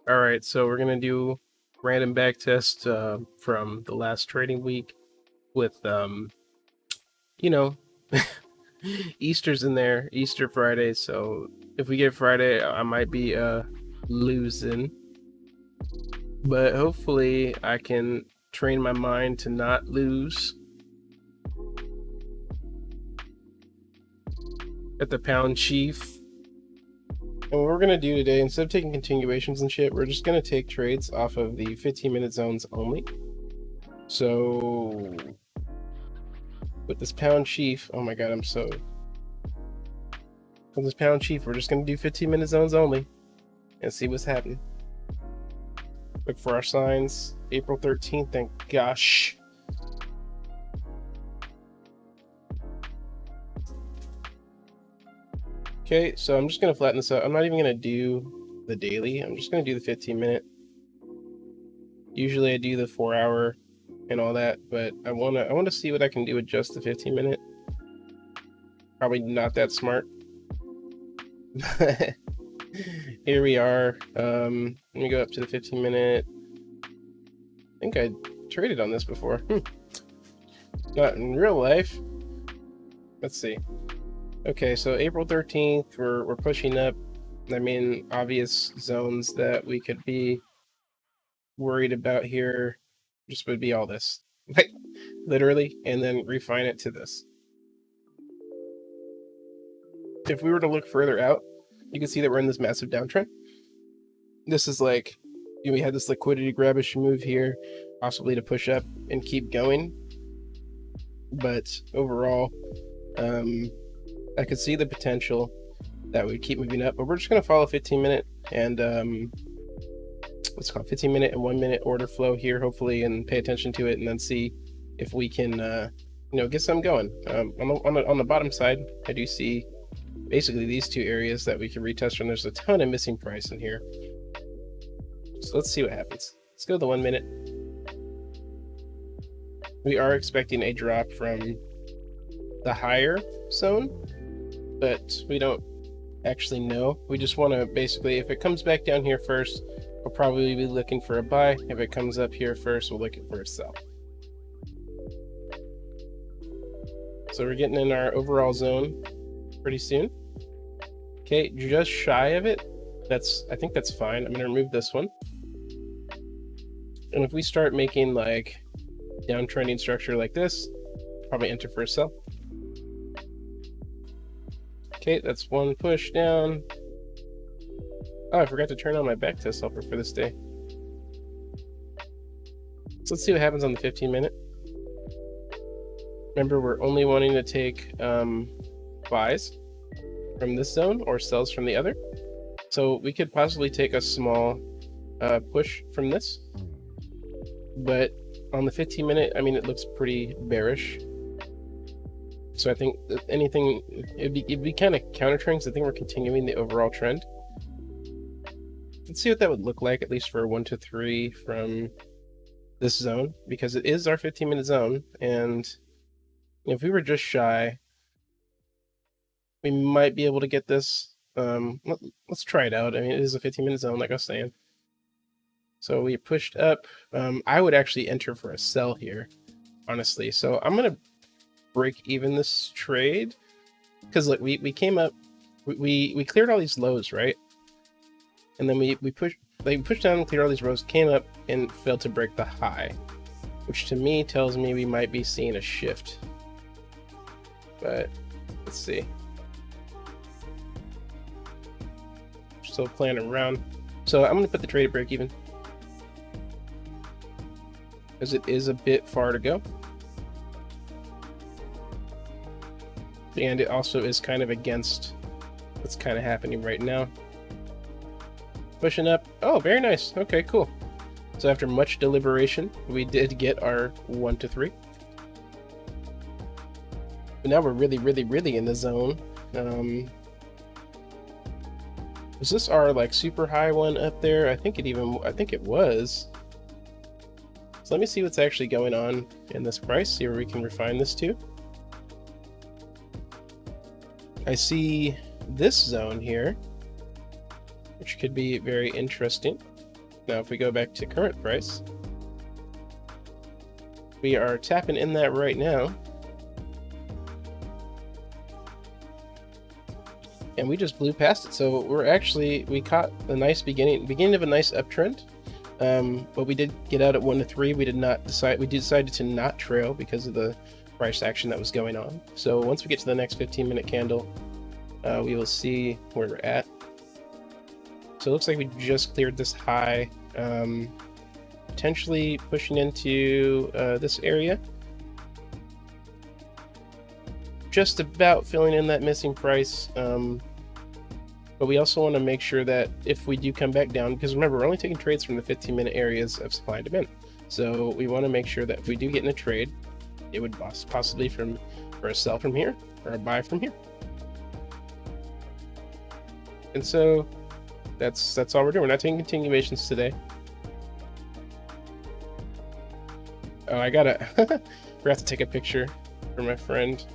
All right, so we're gonna do random backtest from the last trading week with you know, Easter's in there, Easter Friday. So if we get Friday, I might be losing, but hopefully I can train my mind to not lose. At the pound chief. And what we're gonna do today, instead of taking continuations and shit, we're just gonna take trades off of the 15-minute zones only. So with this pound chief, oh my god, with this pound chief, we're just gonna do 15-minute zones only and see what's happening. Look for our signs. April 13th, thank gosh. Okay, so I'm just gonna flatten this out. I'm not even gonna do the daily. I'm just gonna do the 15-minute. Usually I do the 4-hour and all that, but I wanna see what I can do with just the 15-minute. Probably not that smart. Here we are. Let me go up to the 15-minute. I think I traded on this before. Not in real life. Let's see. Okay, so April 13th, we're pushing up. I mean, obvious zones that we could be worried about here just would be all this. Like, literally, and then refine it to this. If we were to look further out, you can see that we're in this massive downtrend. This is like, we had this liquidity grabbish move here, possibly to push up and keep going. But overall, I could see the potential that would keep moving up, but we're just going to follow 15-minute and what's called 15-minute and 1-minute order flow here, hopefully, and pay attention to it, and then see if we can, get some going. On the bottom side, I do see basically these two areas that we can retest from. There's a ton of missing price in here, so let's see what happens. Let's go to the 1-minute. We are expecting a drop from the higher zone, but we don't actually know. We just want to basically, if it comes back down here first, we'll probably be looking for a buy. If it comes up here first, we're looking for a sell. So we're getting in our overall zone pretty soon. Okay, just shy of it. I think that's fine. I'm gonna remove this one. And if we start making like downtrending structure like this, probably enter for a sell. Okay, that's one push down. Oh, I forgot to turn on my backtest helper for this day. So let's see what happens on the 15-minute. Remember, we're only wanting to take buys from this zone or sells from the other. So we could possibly take a small push from this. But on the 15-minute, I mean, it looks pretty bearish. So I think anything, it'd be kind of counter trends. I think we're continuing the overall trend. Let's see what that would look like, at least for 1 to 3 from this zone, because it is our 15-minute zone. And if we were just shy, we might be able to get this. Let's try it out. I mean, it is a 15-minute zone, like I was saying. So we pushed up. I would actually enter for a sell here, honestly. So I'm going to break even this trade, because look, we came up, we cleared all these lows, right? And then we pushed down and cleared all these lows, came up and failed to break the high, which to me tells me we might be seeing a shift. But let's see. Still playing around. So I'm gonna put the trade at break even, because it is a bit far to go. And it also is kind of against what's kind of happening right now. Pushing up. Oh, very nice. Okay, cool. So after much deliberation, we did get our 1 to 3. But now we're really in the zone. Was this our like super high one up there? I think it was. So let me see what's actually going on in this price, see where we can refine this to. I see this zone here, which could be very interesting. Now, if we go back to current price, we are tapping in that right now. And we just blew past it. So we caught a nice beginning of a nice uptrend. But we did get out at 1 to 3. We decided to not trail because of the price action that was going on. So once we get to the next 15-minute candle, we will see where we're at. So it looks like we just cleared this high, potentially pushing into this area. Just about filling in that missing price. But we also want to make sure that if we do come back down, because remember, we're only taking trades from the 15-minute areas of supply and demand. So we want to make sure that if we do get in a trade, it would possibly for a sell from here or a buy from here. And so that's all we're doing. We're not taking continuations today. Oh, I forgot to take a picture for my friend.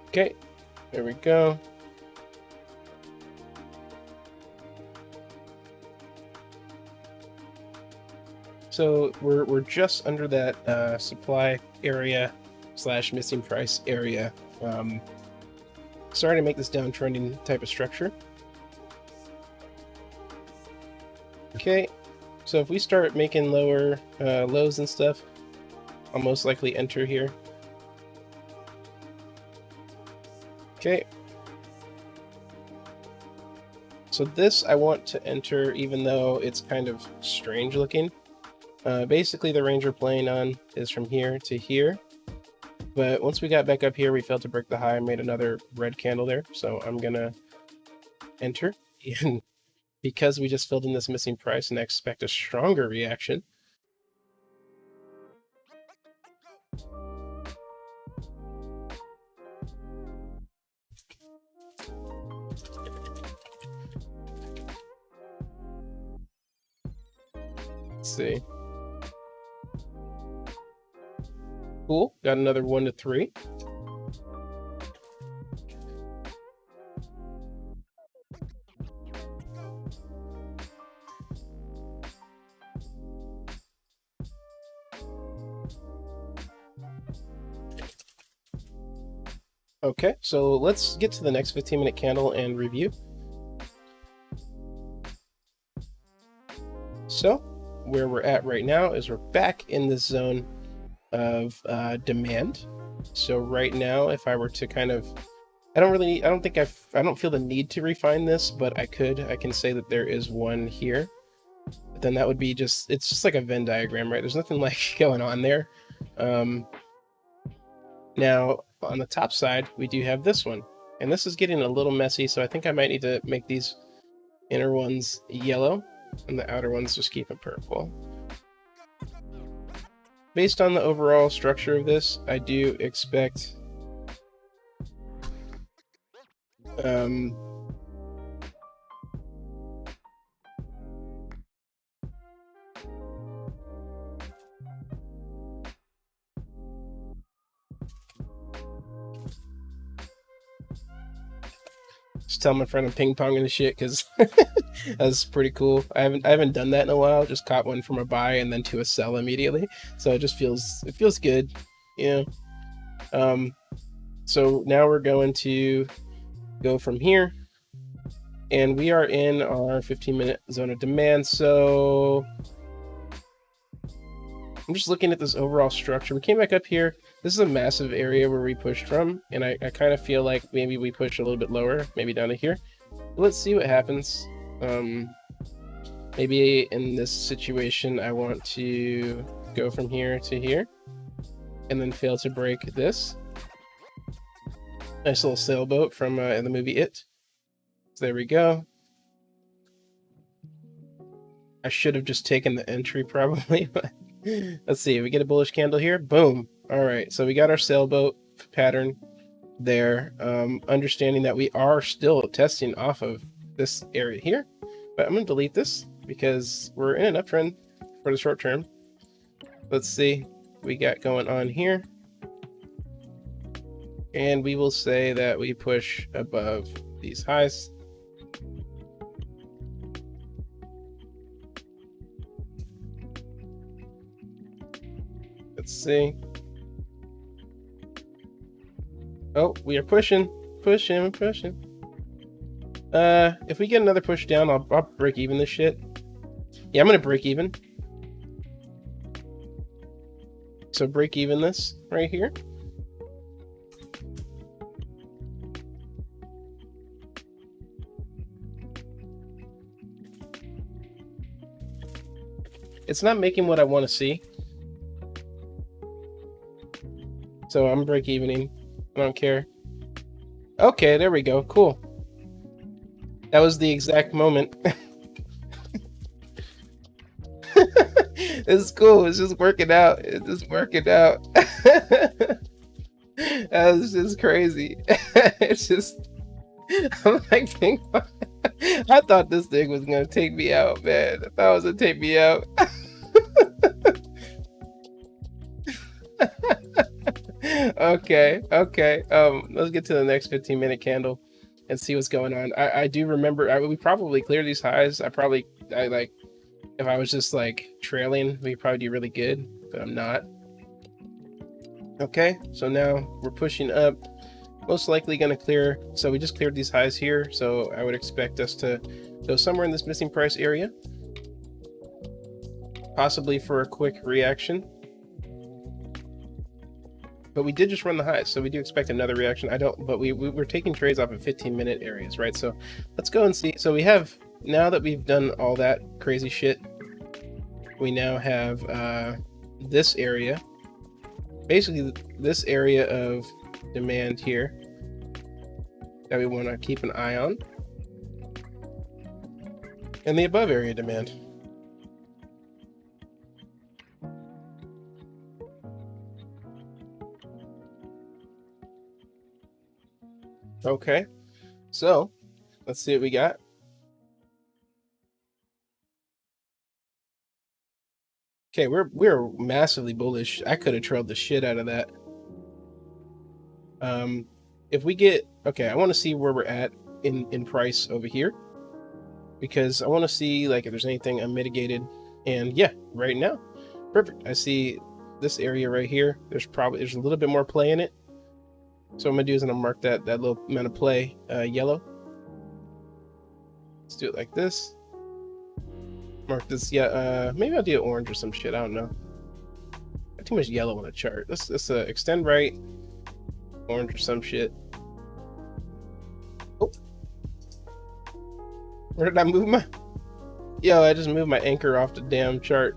Okay, there we go. So we're just under that supply area / missing price area. Starting to make this downtrending type of structure. Okay, so if we start making lower lows and stuff, I'll most likely enter here. Okay. So this I want to enter even though it's kind of strange looking. Basically the range we're playing on is from here to here. But once we got back up here, we failed to break the high and made another red candle there. So I'm gonna enter. And because we just filled in this missing price and I expect a stronger reaction, let's see. Cool, got another 1 to 3. Okay, so let's get to the next 15-minute candle and review. So where we're at right now is we're back in this zone of demand. So right now, if I were to kind of, I don't feel the need to refine this, but I can say that there is one here. But then that would be it's just like a Venn diagram, right? There's nothing like going on there. Now on the top side, we do have this one, and this is getting a little messy. So I think I might need to make these inner ones yellow and the outer ones just keep it purple. Based on the overall structure of this, I do expect just tell my friend I'm ping-ponging the shit because that's pretty cool. I haven't done that in a while. Just caught one from a buy and then to a sell immediately. So it feels good, you know. So now we're going to go from here, and we are in our 15-minute zone of demand. So I'm just looking at this overall structure. We came back up here. This is a massive area where we pushed from, and I kind of feel like maybe we push a little bit lower, maybe down to here. But let's see what happens. Maybe in this situation, I want to go from here to here, and then fail to break this. Nice little sailboat from the movie It. So there we go. I should have just taken the entry probably, but let's see. We get a bullish candle here. Boom. All right, so we got our sailboat pattern there. Understanding that we are still testing off of this area here, but I'm going to delete this because we're in an uptrend for the short term. Let's see what we got going on here. And we will say that we push above these highs. Let's see. Oh, we are pushing. If we get another push down, I'll break even this shit. Yeah, I'm gonna break even. So break even this right here. It's not making what I want to see. So I'm break evening. I don't care. Okay, there we go. Cool. That was the exact moment. It's cool. It's just working out. It's just working out. That's just crazy. It's just, I'm like, I thought this thing was gonna take me out, man. I thought it was gonna take me out. Okay. Let's get to the next 15-minute candle and see what's going on. I do remember we probably clear these highs. I like, if I was just like trailing, we probably do really good, but I'm not. Okay, so now we're pushing up, most likely going to clear. So we just cleared these highs here, so I would expect us to go somewhere in this missing price area, possibly for a quick reaction. But we did just run the highs, so we do expect another reaction. But we're taking trades off of 15-minute areas, right? So let's go and see. So we have, now that we've done all that crazy shit, we now have this area, basically this area of demand here that we want to keep an eye on, and the above area demand. Okay, so let's see what we got. Okay, we're massively bullish. I could have trailed the shit out of that. If we get, okay, I want to see where we're at in price over here, because I want to see like if there's anything unmitigated. And yeah, right now, perfect. I see this area right here. There's a little bit more play in it. So what I'm gonna do is I'm gonna mark that little amount of play yellow. Let's do it like this. Mark this, yeah. Maybe I'll do it orange or some shit. I don't know. Got too much yellow on the chart. Let's extend right, orange or some shit. Oh, where did I move my? Yo, I just moved my anchor off the damn chart.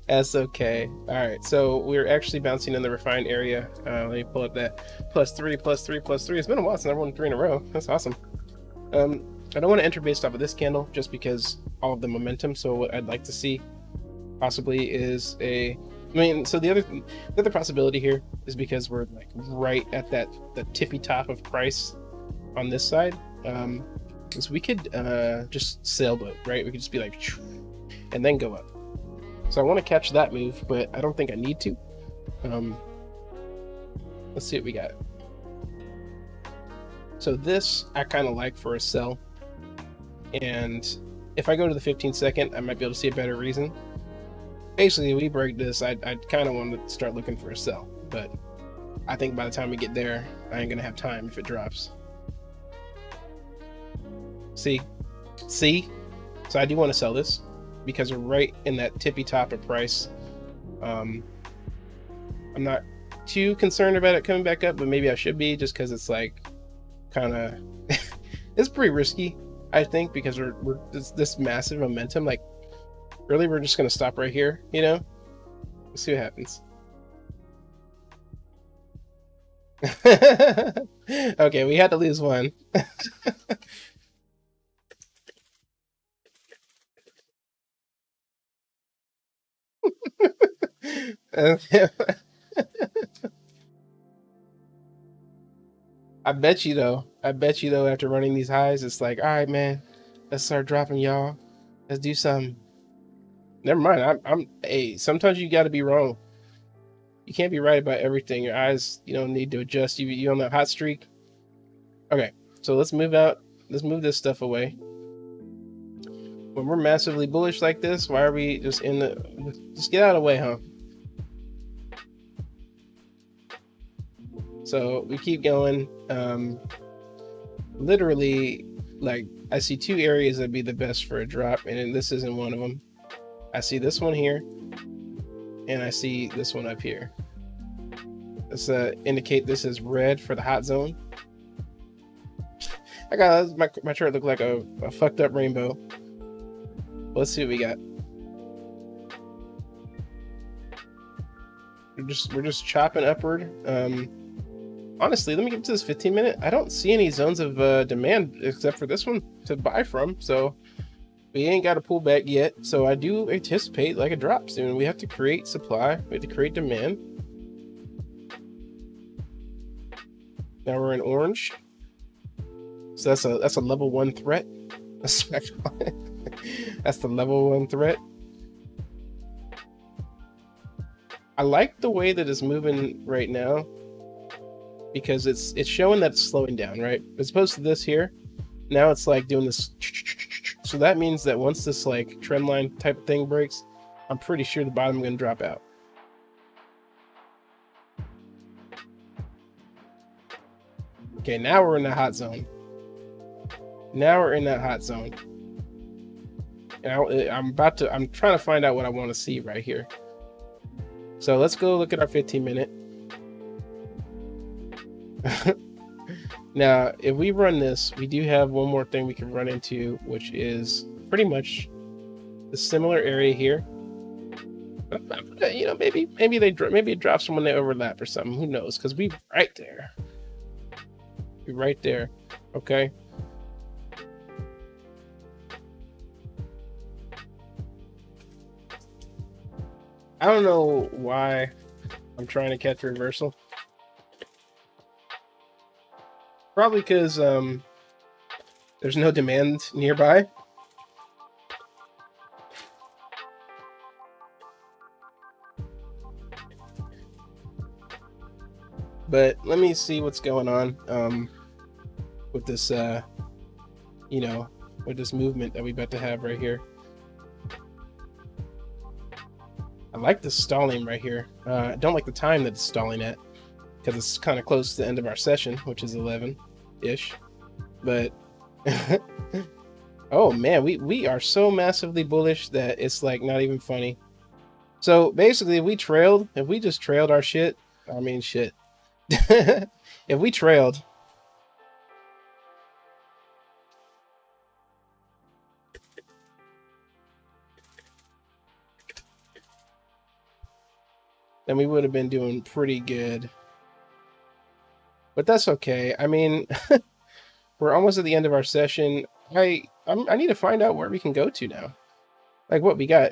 That's okay. All right, so we're actually bouncing in the refined area. Let me pull up that +3, +3, +3. It's been a while since I've won 3 in a row. That's awesome. I don't want to enter based off of this candle just because all of the momentum. So what I'd like to see possibly is so the other possibility here is because we're like right at the tippy top of price on this side, is we could just sailboat, right? We could just be like, and then go up. So I want to catch that move, but I don't think I need to. Let's see what we got. So this I kind of like for a sell, and if I go to the 15-second, I might be able to see a better reason. Basically, we break this, I'd kind of want to start looking for a sell, but I think by the time we get there, I ain't gonna have time if it drops. See? So I do want to sell this because we're right in that tippy top of price. I'm not too concerned about it coming back up, but maybe I should be, just because it's like kind of it's pretty risky, I think, because we're this massive momentum. Like, really, we're just gonna stop right here, you know? Let's see what happens. Okay, we had to lose one. I bet you though, after running these highs, it's like, all right, man, let's start dropping, y'all. Let's do something. Never mind. Hey, sometimes you got to be wrong. You can't be right about everything. Your eyes, need to adjust. You on that hot streak. Okay, so let's move out. Let's move this stuff away. When we're massively bullish like this, why are we just just get out of the way, huh? So we keep going. Literally, like, I see two areas that'd be the best for a drop, and this isn't one of them. I see this one here, and I see this one up here. Let's indicate this is red for the hot zone. I got my chart look like a fucked up rainbow. Let's see what we got. We're just chopping upward. Honestly, let me get to this 15-minute. I don't see any zones of demand except for this one to buy from, so we ain't got to pull back yet. So I do anticipate like a drop soon. We have to create supply. We have to create demand. Now we're in orange. So that's a level 1 threat. That's the level 1 threat. I like the way that it's moving right now because it's showing that it's slowing down, right? As opposed to this here, now it's like doing this. So that means that once this like trend line type of thing breaks, I'm pretty sure the bottom is going to drop out. Okay, now we're in the hot zone. Now we're in that hot zone. And I'm trying to find out what I want to see right here. So let's go look at our 15-minute. Now, if we run this, we do have one more thing we can run into, which is pretty much the similar area here. Maybe it drops from when they overlap or something. Who knows? Because we right there. We're right there. Okay. I don't know why I'm trying to catch a reversal. Probably because there's no demand nearby. But let me see what's going on with this, with this movement that we about to have right here. I like the stalling right here. I don't like the time that it's stalling at because it's kind of close to the end of our session, which is 11-ish. But oh man, we are so massively bullish that it's like not even funny. So basically, if we just trailed our shit, I mean shit. If we trailed, then we would have been doing pretty good. But that's okay. I mean, we're almost at the end of our session. I need to find out where we can go to now. Like what we got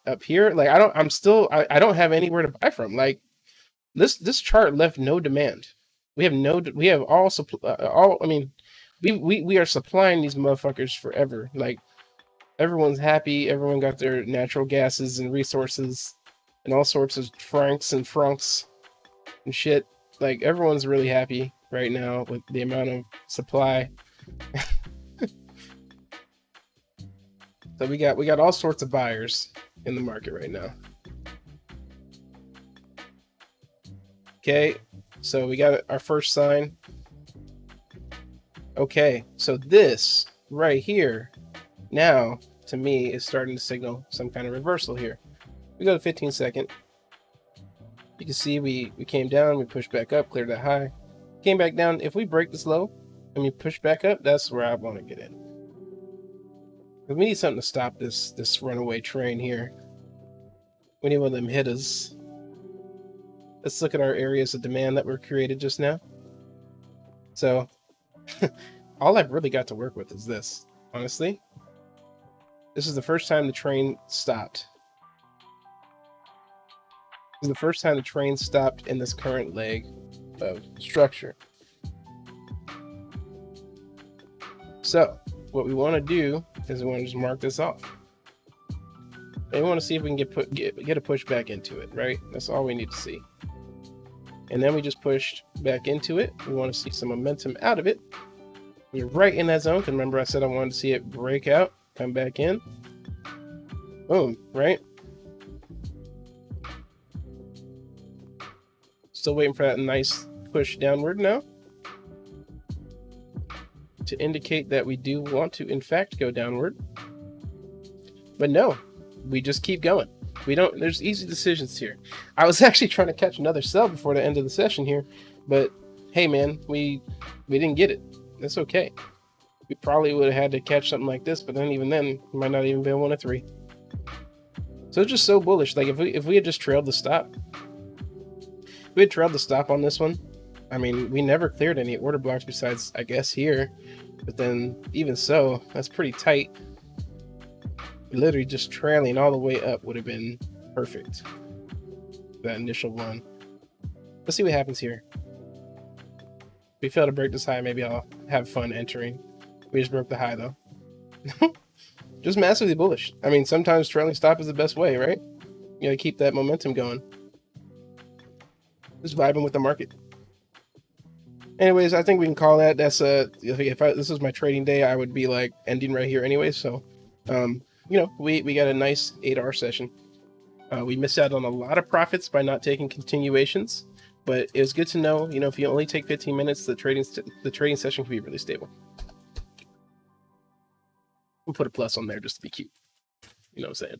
up here. Like I don't have anywhere to buy from. Like this chart left no demand. We have all supply. I mean, we are supplying these motherfuckers forever. Like everyone's happy. Everyone got their natural gases and resources and all sorts of francs and and shit. Like everyone's really happy right now with the amount of supply. So we got all sorts of buyers in the market right now. Okay, so we got our first sign. Okay, so this right here now to me is starting to signal some kind of reversal here. We go to 15-second. You can see we came down, we pushed back up, cleared that high, came back down. If we break this low and we push back up, that's where I want to get in. But we need something to stop this runaway train here. We need one of them hitters. Let's look at our areas of demand that were created just now. So all I've really got to work with is this, honestly. This is the first time the train stopped. This is the first time the train stopped in this current leg of structure. So what we want to do is we want to just mark this off. And we want to see if we can get a push back into it, right? That's all we need to see. And then we just pushed back into it. We want to see some momentum out of it. We're right in that zone. Because remember I said I wanted to see it break out, come back in. Boom, right? Still waiting for that nice push downward now, to indicate that we do want to in fact go downward. But no, we just keep going. We don't, there's easy decisions here. I was actually trying to catch another sell before the end of the session here, but hey man, we didn't get it. That's okay. We probably would have had to catch something like this, but then even then, we might not even be 1 of 3. So it's just so bullish. Like if we had just trailed the stop, we had trailed the stop on this one. I mean, we never cleared any order blocks besides, I guess, here. But then, even so, that's pretty tight. Literally just trailing all the way up would have been perfect. That initial one. Let's see what happens here. If we fail to break this high, maybe I'll have fun entering. We just broke the high, though. Just massively bullish. I mean, sometimes trailing stop is the best way, right? You gotta keep that momentum going. Just vibing with the market. Anyways, I think we can call that. That's if this was my trading day, I would be like ending right here anyway. So, you know, we got a nice 8-hour session. We missed out on a lot of profits by not taking continuations, but it was good to know, you know, if you only take 15 minutes, the trading session can be really stable. We'll put a plus on there just to be cute. You know what I'm saying?